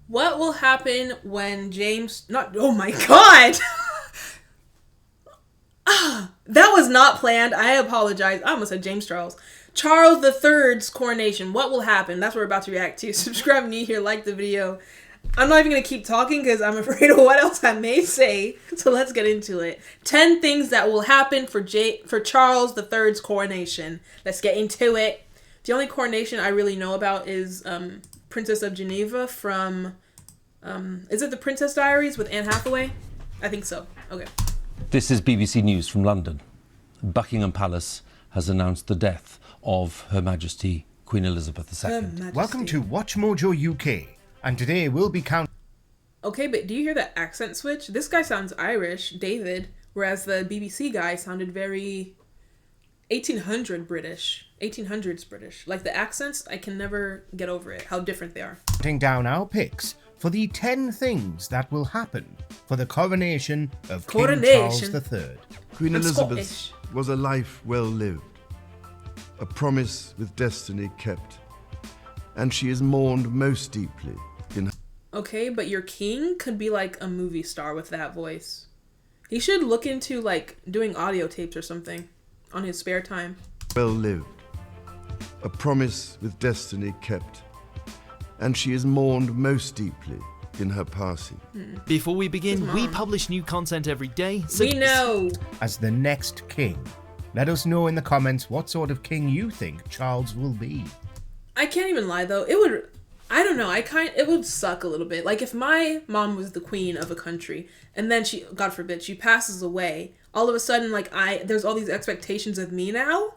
What will happen when oh my god! That was not planned. I apologize. I almost said James Charles. Charles III's coronation. What will happen? That's what we're about to react to. Subscribe new here, like the video. I'm not even going to keep talking because I'm afraid of what else I may say. So let's get into it. 10 things that will happen for Charles III's coronation. Let's get into it. The only coronation I really know about is Princess of Geneva from... is it The Princess Diaries with Anne Hathaway? I think so. Okay. This is BBC News from London. Buckingham Palace has announced the death of Her Majesty Queen Elizabeth II. Welcome to Watch Mojo UK, and today we'll be counting... Okay, but do you hear that accent switch? This guy sounds Irish, David, whereas the BBC guy sounded very 1800s British. Like the accents, I can never get over it, how different they are. Counting down our picks for the 10 things that will happen for the coronation of King Charles III. Queen Elizabeth was a life well lived, a promise with destiny kept, and she is mourned most deeply in... Okay, but your king could be like a movie star with that voice. He should look into like doing audio tapes or something on his spare time. Well lived, a promise with destiny kept, and she is mourned most deeply in her passing. Before we begin, we publish new content every day, so we know. As the next king, let us know in the comments what sort of king you think Charles will be. I can't even lie though. It would suck a little bit. Like if my mom was the queen of a country and then she, God forbid, she passes away, all of a sudden like there's all these expectations of me now.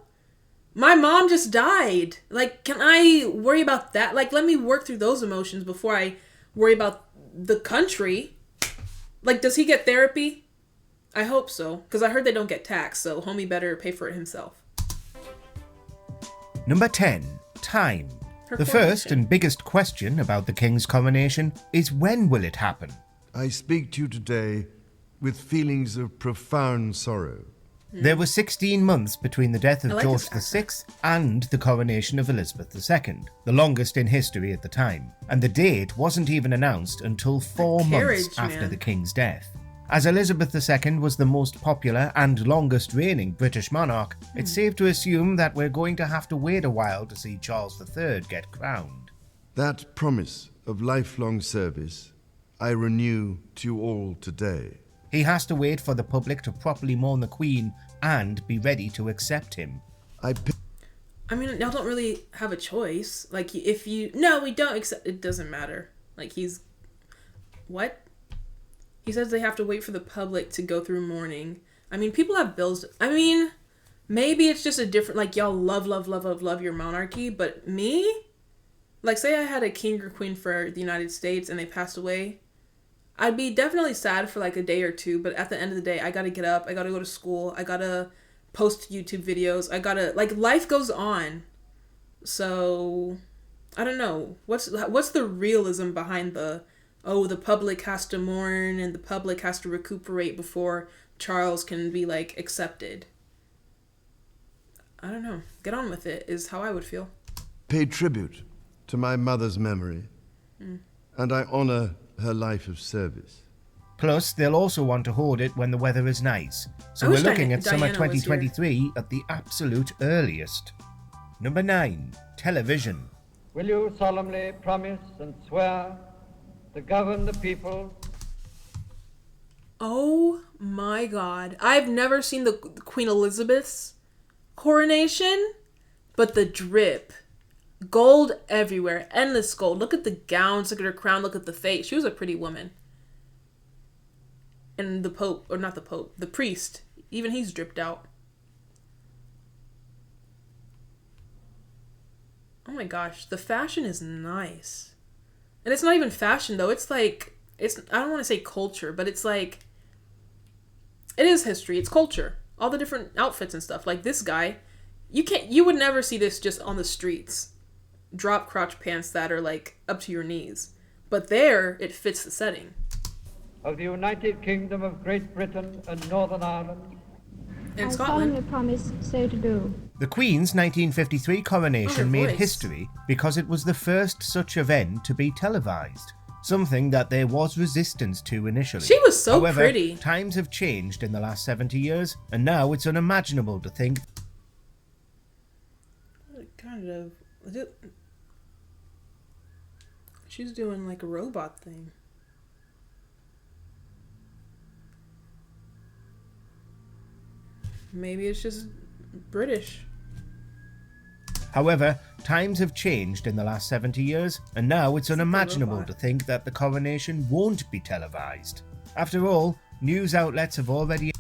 My mom just died. Like, can I worry about that? Like, let me work through those emotions before I worry about the country. Like, does he get therapy? I hope so, because I heard they don't get taxed, so homie better pay for it himself. Number 10. Time. The first and biggest question about the king's coronation is when will it happen? I speak to you today with feelings of profound sorrow. There were 16 months between the death of George VI and the coronation of Elizabeth II, the longest in history at the time, and the date wasn't even announced until 4 months after the king's death. As Elizabeth II was the most popular and longest reigning British monarch, it's safe to assume that we're going to have to wait a while to see Charles III get crowned. That promise of lifelong service I renew to you all today. He has to wait for the public to properly mourn the Queen and be ready to accept him. I mean, y'all don't really have a choice. Like, if you... No, we don't accept... It doesn't matter. Like, he's... What? He says they have to wait for the public to go through mourning. I mean, people have bills... I mean, maybe it's just a different... Like, y'all love your monarchy, but me? Like, say I had a king or queen for the United States and they passed away... I'd be definitely sad for like a day or two, but at the end of the day, I gotta get up, I gotta go to school, I gotta post YouTube videos, I gotta, like, life goes on. So, I don't know. What's the realism behind the public has to mourn and the public has to recuperate before Charles can be, like, accepted? I don't know. Get on with it is how I would feel. Pay tribute to my mother's memory, and I honor her life of service. Plus, they'll also want to hold it when the weather is nice. So we're looking at summer 2023 at the absolute earliest. Number 9. Television. Will you solemnly promise and swear to govern the people? Oh my god. I've never seen the Queen Elizabeth's coronation, but the drip. Gold everywhere. Endless gold. Look at the gowns. Look at her crown. Look at the face. She was a pretty woman. And the Pope, or not the Pope, the priest, even he's dripped out. Oh my gosh. The fashion is nice. And it's not even fashion though. It's like, I don't want to say culture, but it's like, it is history. It's culture. All the different outfits and stuff. Like this guy, you would never see this just on the streets. Drop crotch pants that are like up to your knees, but there it fits the setting. Of the United Kingdom of Great Britain and Northern Ireland and Scotland. I solemnly promise so to do. The Queen's 1953 coronation made history because it was the first such event to be televised. something that there was resistance to initially. She was so However, pretty. Times have changed in the last 70 years, and now it's unimaginable to think. Kind of. She's doing like a robot thing. Maybe it's just British. However, times have changed in the last 70 years, and now it's unimaginable to think that the coronation won't be televised. After all, news outlets have already...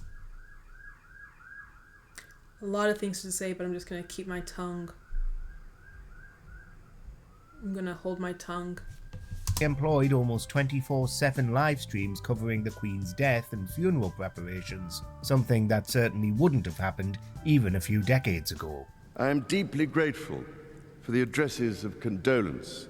A lot of things to say, but I'm just going to keep my tongue. I'm going to hold my tongue. employed almost 24/7 live streams covering the Queen's death and funeral preparations, something that certainly wouldn't have happened even a few decades ago. I am deeply grateful for the addresses of condolence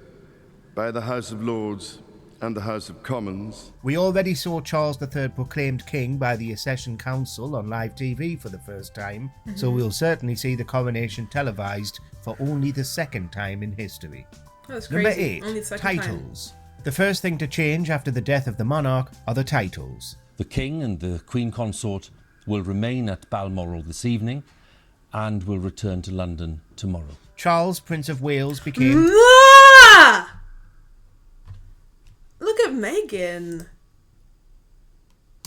by the House of Lords and the House of Commons. We already saw Charles III proclaimed king by the Accession Council on live TV for the first time, so we'll certainly see the coronation televised for only the second time in history. That's Number crazy. 8. Only the second Titles. time. The first thing to change after the death of the monarch are the titles. The King and the Queen Consort will remain at Balmoral this evening and will return to London tomorrow. Charles, Prince of Wales, became... Ah! Look at Meghan.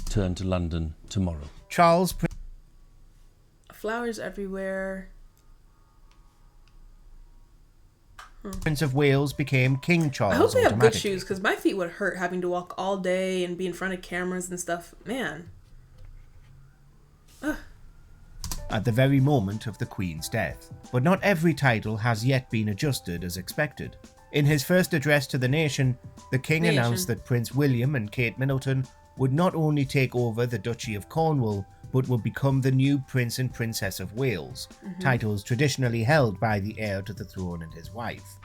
Return to London tomorrow. Charles, Flowers everywhere. Prince of Wales became King Charles. I hope they have good automatically. shoes, because my feet would hurt having to walk all day and be in front of cameras and stuff. Man. Ugh. At the very moment of the Queen's death. But not every title has yet been adjusted as expected. In his first address to the nation, the King announced that Prince William and Kate Middleton would not only take over the Duchy of Cornwall, but would become the new Prince and Princess of Wales, titles traditionally held by the heir to the throne and his wife.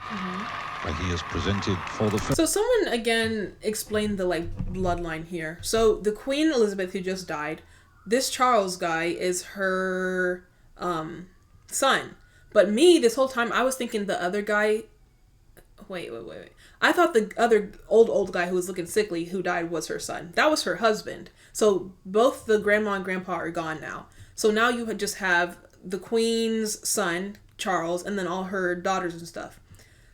Where he is presented for the So someone again explained the bloodline here. So the Queen Elizabeth who just died, this Charles guy is her son. But me, this whole time I was thinking the other guy. Wait. I thought the other old guy who was looking sickly who died was her son. That was her husband. So both the grandma and grandpa are gone now. So now you just have the Queen's son, Charles, and then all her daughters and stuff.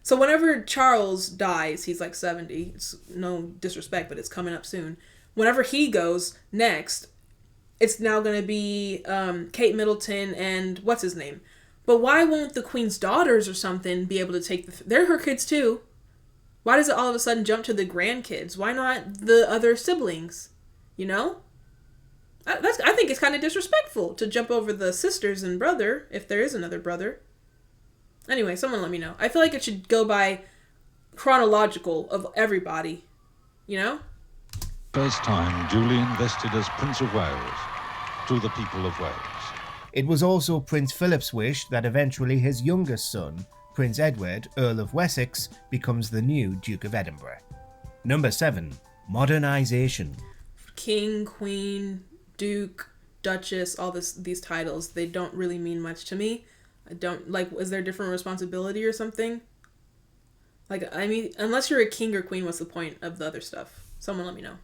So whenever Charles dies, he's like 70. It's no disrespect, but it's coming up soon. Whenever he goes next, it's now going to be Kate Middleton and what's his name? But why won't the Queen's daughters or something be able to take they're her kids too. Why does it all of a sudden jump to the grandkids? Why not the other siblings? You know? I think it's kind of disrespectful to jump over the sisters and brother, if there is another brother. Anyway, someone let me know. I feel like it should go by chronological of everybody. You know? first time duly invested as Prince of Wales to the people of Wales. It was also Prince Philip's wish that eventually his youngest son, Prince Edward, Earl of Wessex, becomes the new Duke of Edinburgh. Number 7. Modernisation. King, Queen, Duke, Duchess, all these titles, they don't really mean much to me. I don't, is there a different responsibility or something? I mean, unless you're a king or queen, what's the point of the other stuff? Someone let me know.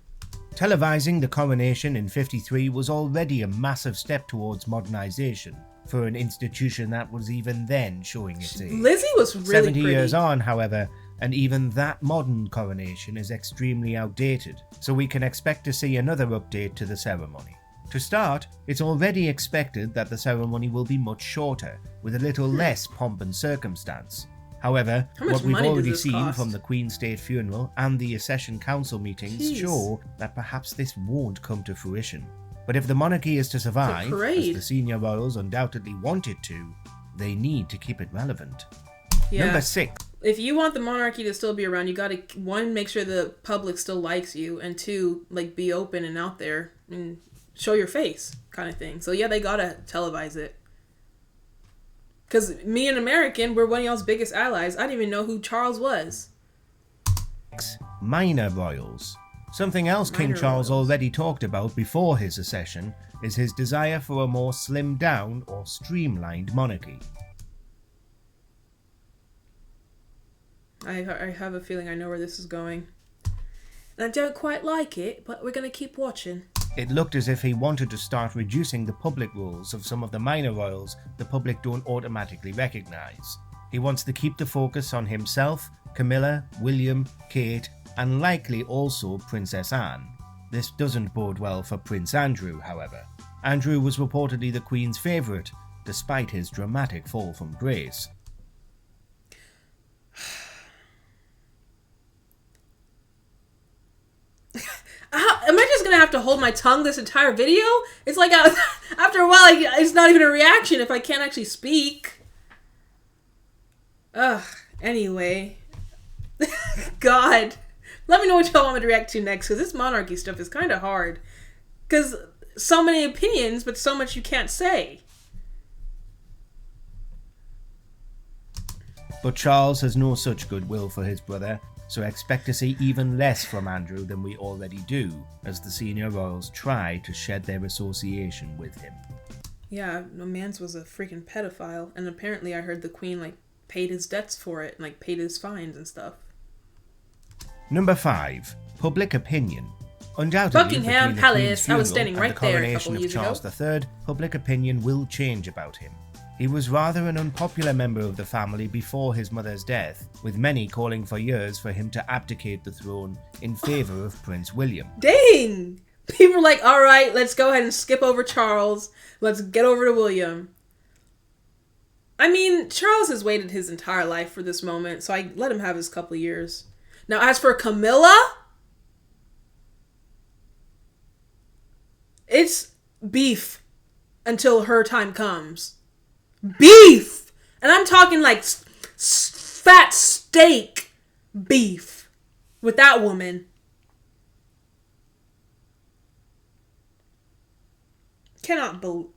Televising the coronation in 53 was already a massive step towards modernisation for an institution that was even then showing its age. Lizzie was really 70 pretty. years on, however, and even that modern coronation is extremely outdated, so we can expect to see another update to the ceremony. To start, it's already expected that the ceremony will be much shorter, with a little less pomp and circumstance. However, what we've already seen from the Queen's State funeral and the Accession Council meetings show that perhaps this won't come to fruition. But if the monarchy is to survive, as the senior royals undoubtedly want it to, they need to keep it relevant. Yeah. Number 6. If you want the monarchy to still be around, you gotta, 1, make sure the public still likes you, and 2, be open and out there and show your face kind of thing. So yeah, they gotta televise it. Because me, an American, we're one of y'all's biggest allies. I didn't even know who Charles was. Minor royals. Something else King Charles already talked about before his accession is his desire for a more slimmed down or streamlined monarchy. I have a feeling I know where this is going. I don't quite like it, but we're going to keep watching. It looked as if he wanted to start reducing the public roles of some of the minor royals the public don't automatically recognise. He wants to keep the focus on himself, Camilla, William, Kate, and likely also Princess Anne. This doesn't bode well for Prince Andrew, however. Andrew was reportedly the Queen's favourite, despite his dramatic fall from grace. Am I just gonna have to hold my tongue this entire video? It's like after a while, it's not even a reaction if I can't actually speak. Ugh. Anyway, God, let me know what y'all want me to react to next, because this monarchy stuff is kind of hard. Because so many opinions, but so much you can't say. But Charles has no such goodwill for his brother, so expect to see even less from Andrew than we already do, as the senior royals try to shed their association with him. Yeah, no, Mans was a freaking pedophile, and apparently I heard the Queen, paid his debts for it, and, paid his fines and stuff. Number 5. Public opinion. Undoubtedly, Buckingham Palace. I was standing right there a couple years ago. Charles III, public opinion will change about him. He was rather an unpopular member of the family before his mother's death, with many calling for years for him to abdicate the throne in favour of Prince William. Dang! People were like, alright, let's go ahead and skip over Charles. Let's get over to William. I mean, Charles has waited his entire life for this moment, so I let him have his couple years. Now, as for Camilla, it's beef until her time comes. Beef! And I'm talking fat steak beef with that woman. Cannot believe.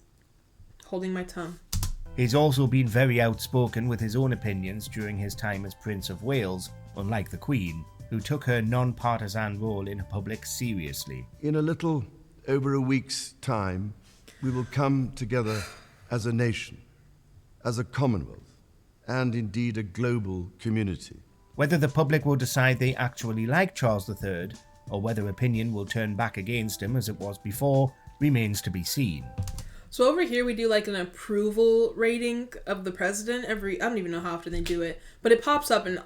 Holding my tongue. He's also been very outspoken with his own opinions during his time as Prince of Wales, unlike the Queen, who took her non-partisan role in public seriously. In a little over a week's time, we will come together as a nation, as a commonwealth, and indeed a global community. Whether the public will decide they actually like Charles III, or whether opinion will turn back against him as it was before, remains to be seen. So over here we do an approval rating of the president I don't even know how often they do it, but it pops up and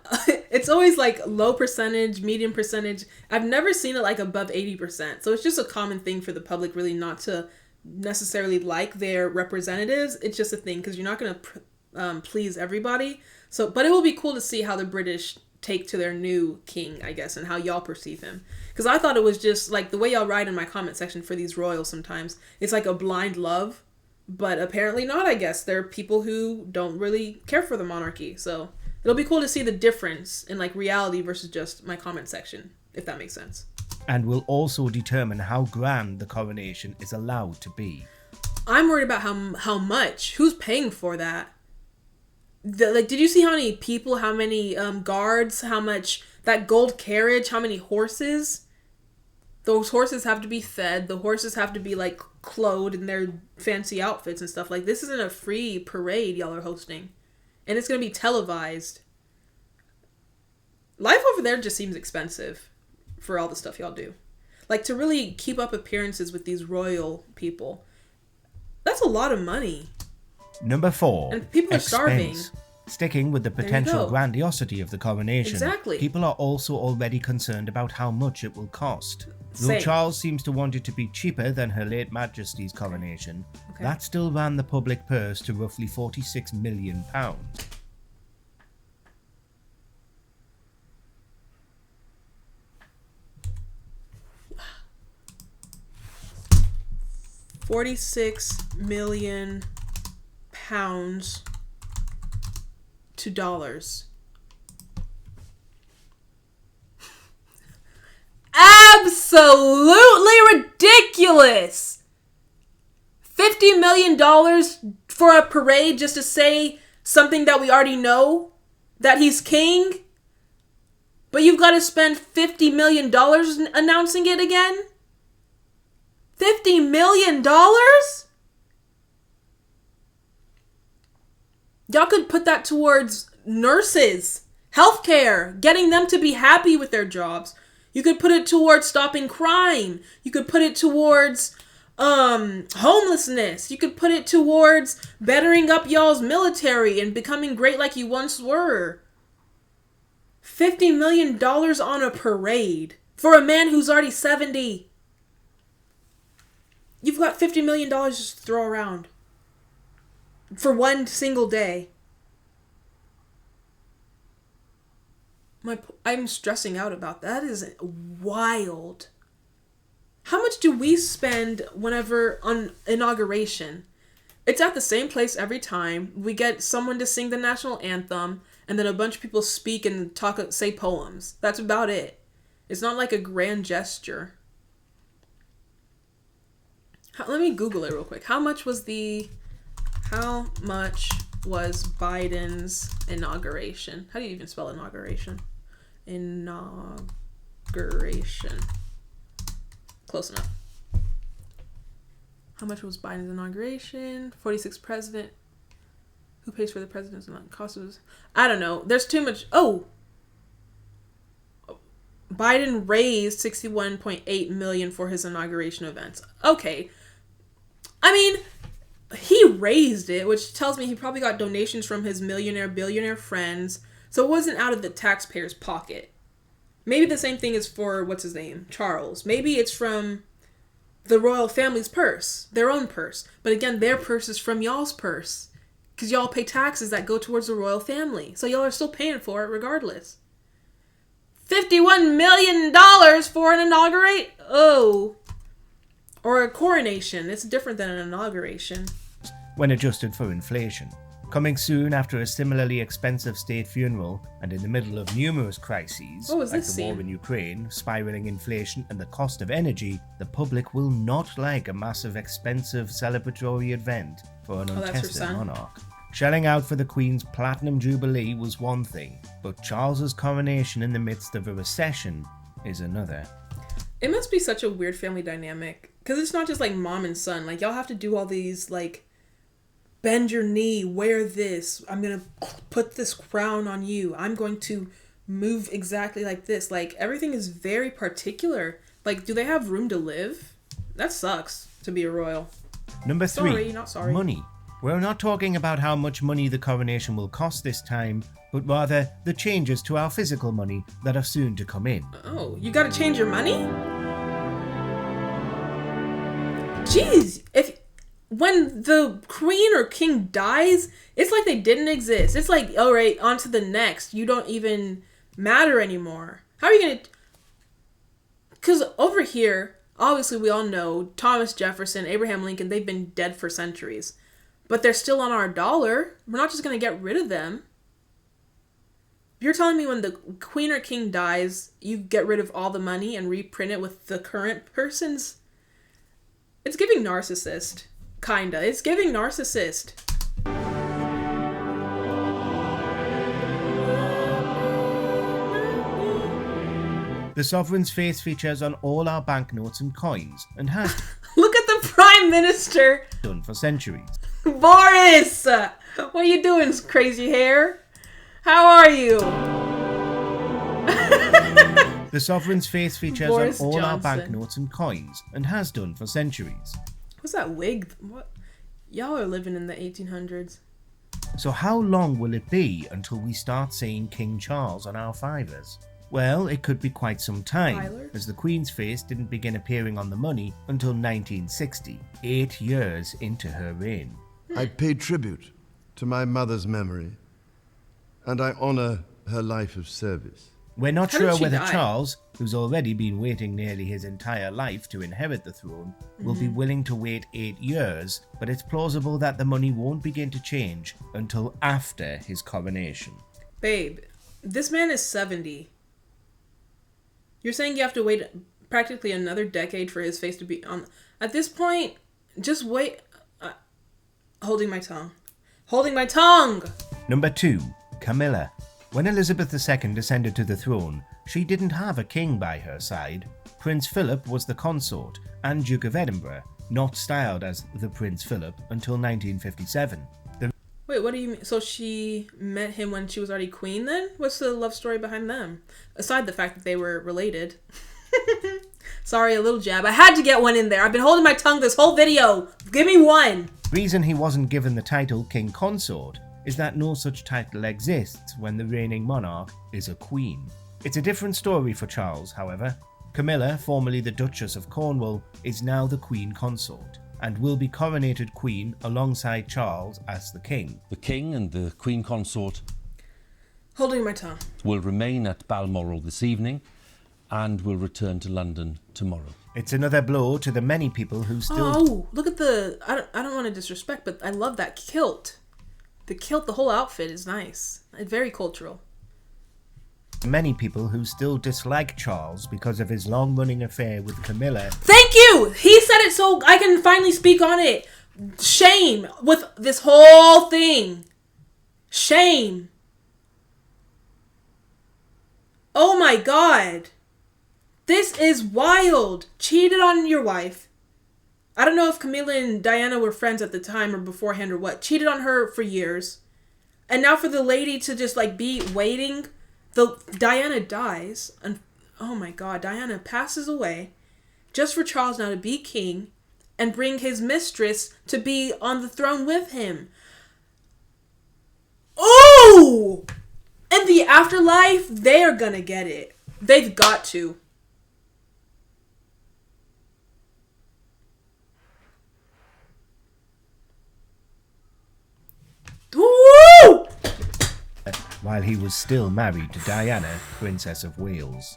it's always low percentage, medium percentage. I've never seen it above 80%. So it's just a common thing for the public really not to necessarily like their representatives. It's just a thing because you're not going to please everybody. So, but it will be cool to see how the British take to their new king, I guess, and how y'all perceive him. Because I thought it was just the way y'all write in my comment section for these royals sometimes, it's a blind love, but apparently not, I guess. There are people who don't really care for the monarchy, so it'll be cool to see the difference in reality versus just my comment section, if that makes sense. And will also determine how grand the coronation is allowed to be. I'm worried about how much. Who's paying for that? Did you see how many people, how many guards, how much, that gold carriage, how many horses? Those horses have to be fed. The horses have to be clothed in their fancy outfits and stuff. This isn't a free parade y'all are hosting. And it's going to be televised. Life over there just seems expensive for all the stuff y'all do. To really keep up appearances with these royal people. That's a lot of money. Number 4. And people are starving. Sticking with the potential grandiosity of the coronation, exactly. People are also already concerned about how much it will cost. Though Charles seems to want it to be cheaper than Her late Majesty's coronation, that still ran the public purse to roughly £46 million. £46 million to dollars. Absolutely ridiculous! $50 million for a parade just to say something that we already know? That he's king? But you've got to spend $50 million announcing it again? $50 million? Y'all could put that towards nurses, healthcare, getting them to be happy with their jobs. You could put it towards stopping crime. You could put it towards homelessness. You could put it towards bettering up y'all's military and becoming great like you once were. $50 million on a parade for a man who's already 70. You've got $50 million just to throw around for one single day. I'm stressing out about that. That is wild. How much do we spend whenever on inauguration? It's at the same place every time. We get someone to sing the national anthem, and then a bunch of people speak and say poems. That's about it. It's not like a grand gesture. Let me Google it real quick. How much was Biden's inauguration? How do you even spell inauguration? Inauguration. Close enough. How much was Biden's inauguration? 46th president. Who pays for the president's cost of? I don't know. There's too much. Oh, Biden raised $61.8 million for his inauguration events. Okay, I mean, he raised it, which tells me he probably got donations from his billionaire friends, so it wasn't out of the taxpayer's pocket. Maybe the same thing is for, what's his name, Charles. Maybe it's from the royal family's purse, their own purse. But again, their purse is from y'all's purse, because y'all pay taxes that go towards the royal family. So y'all are still paying for it regardless. $51 million for an inaugurate? Oh. Or a coronation. It's different than an inauguration. When adjusted for inflation. Coming soon after a similarly expensive state funeral and in the middle of numerous crises, like the war in Ukraine, spiraling inflation and the cost of energy, the public will not like a massive, expensive celebratory event for an untested monarch. Shelling out for the Queen's Platinum Jubilee was one thing, but Charles's coronation in the midst of a recession is another. It must be such a weird family dynamic, because it's not just like mom and son. Like, y'all have to do all these, like, bend your knee, wear this, I'm gonna put this crown on you, I'm going to move exactly like this. Like, everything is very particular. Like, do they have room to live? That sucks, to be a royal. Number 3, sorry, not sorry. Money. We're not talking about how much money the coronation will cost this time, but rather the changes to our physical money that are soon to come in. Oh, you gotta change your money? Jeez, when the queen or king dies, it's like they didn't exist. It's like, all right, on to the next. You don't even matter anymore. How are you gonna... Because over here, obviously we all know Thomas Jefferson, Abraham Lincoln, they've been dead for centuries. But they're still on our dollar. We're not just going to get rid of them. You're telling me when the queen or king dies, you get rid of all the money and reprint it with the current person's? It's giving narcissist. Kinda. It's giving narcissist. The sovereign's face features on all our banknotes and coins and has Look at the Prime Minister! Done for centuries. Boris! What are you doing, crazy hair? How are you? The sovereign's face features Boris on all Johnson. our banknotes and coins and has done for centuries. What's that wig? What? Y'all are living in the 1800s. So how long will it be until we start seeing King Charles on our fivers? Well, it could be quite some time, as the Queen's face didn't begin appearing on the money until 1960, 8 years into her reign. I pay tribute to my mother's memory, and I honour her life of service. We're not sure whether Charles, who's already been waiting nearly his entire life to inherit the throne, will be willing to wait 8 years, but it's plausible that the money won't begin to change until after his coronation. Babe, this man is 70. You're saying you have to wait practically another decade for his face to be on... At this point, just wait... holding my tongue. Holding my tongue! Number 2. Camilla. When Elizabeth II ascended to the throne, she didn't have a king by her side. Prince Philip was the consort and Duke of Edinburgh, not styled as the Prince Philip until 1957. Wait, Wait, what do you mean? So she met him when she was already queen then? What's the love story behind them? Aside the fact that they were related. Sorry, a little jab. I had to get one in there. I've been holding my tongue this whole video. Give me one. The reason he wasn't given the title King Consort is that no such title exists when the reigning monarch is a queen. It's a different story for Charles, however. Camilla, formerly the Duchess of Cornwall, is now the Queen Consort and will be coronated queen alongside Charles as the king. The king and the Queen Consort holding my tongue will remain at Balmoral this evening and will return to London tomorrow. It's another blow to the many people who still... Oh, look at the... I don't want to disrespect, but I love that kilt. The kilt, the whole outfit is nice. Very cultural. Many people who still dislike Charles because of his long-running affair with Camilla. Thank you! He said it so I can finally speak on it. Shame with this whole thing. Shame. Oh my God. This is wild. Cheated on your wife. I don't know if Camilla and Diana were friends at the time or beforehand or what. Cheated on her for years. And now for the lady to just like be waiting. Diana dies. And oh my God, Diana passes away. Just for Charles now to be king and bring his mistress to be on the throne with him. Oh! In the afterlife, they are gonna get it. They've got to. Woo! While he was still married to Diana, Princess of Wales.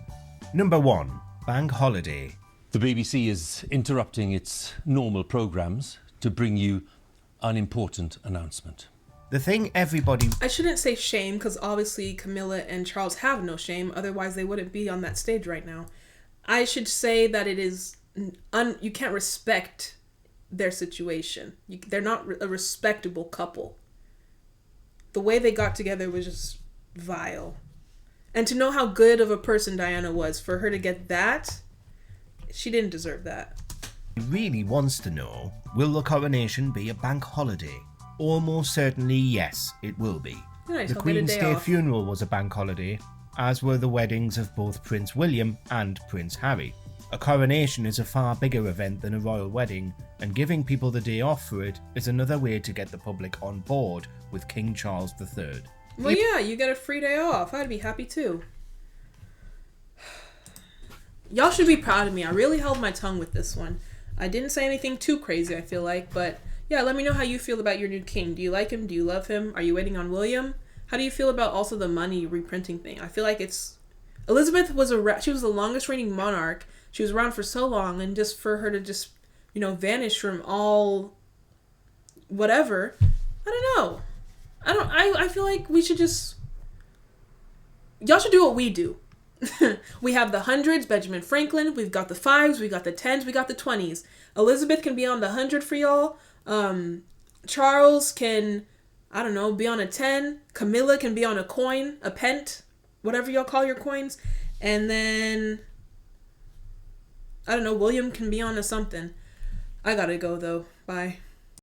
Number 1. Bank Holiday. The BBC is interrupting its normal programmes to bring you an important announcement. The thing everybody... I shouldn't say shame, because obviously Camilla and Charles have no shame, otherwise they wouldn't be on that stage right now. I should say that it is... you can't respect their situation. They're not a respectable couple. The way they got together was just vile. And to know how good of a person Diana was, for her to get that, she didn't deserve that. He really wants to know, will the coronation be a bank holiday? Almost certainly yes, it will be. Nice, the Queen's State funeral was a bank holiday, as were the weddings of both Prince William and Prince Harry. A coronation is a far bigger event than a royal wedding, and giving people the day off for it is another way to get the public on board with King Charles III. Well, yeah, you get a free day off. I'd be happy too. Y'all should be proud of me. I really held my tongue with this one. I didn't say anything too crazy, I feel like, but yeah, let me know how you feel about your new king. Do you like him? Do you love him? Are you waiting on William? How do you feel about also the money reprinting thing? I feel like it's... Elizabeth was she was the longest reigning monarch. She was around for so long, and just for her to just, vanish from all whatever, I don't know. I feel like we should just... Y'all should do what we do. We have the hundreds, Benjamin Franklin. We've got the 5s, we got the 10s, we got the 20s. Elizabeth can be on the 100 for y'all. Charles can, I don't know, be on a 10. Camilla can be on a coin, a pent, whatever y'all call your coins. And then, I don't know, William can be on a something. I gotta go though. Bye.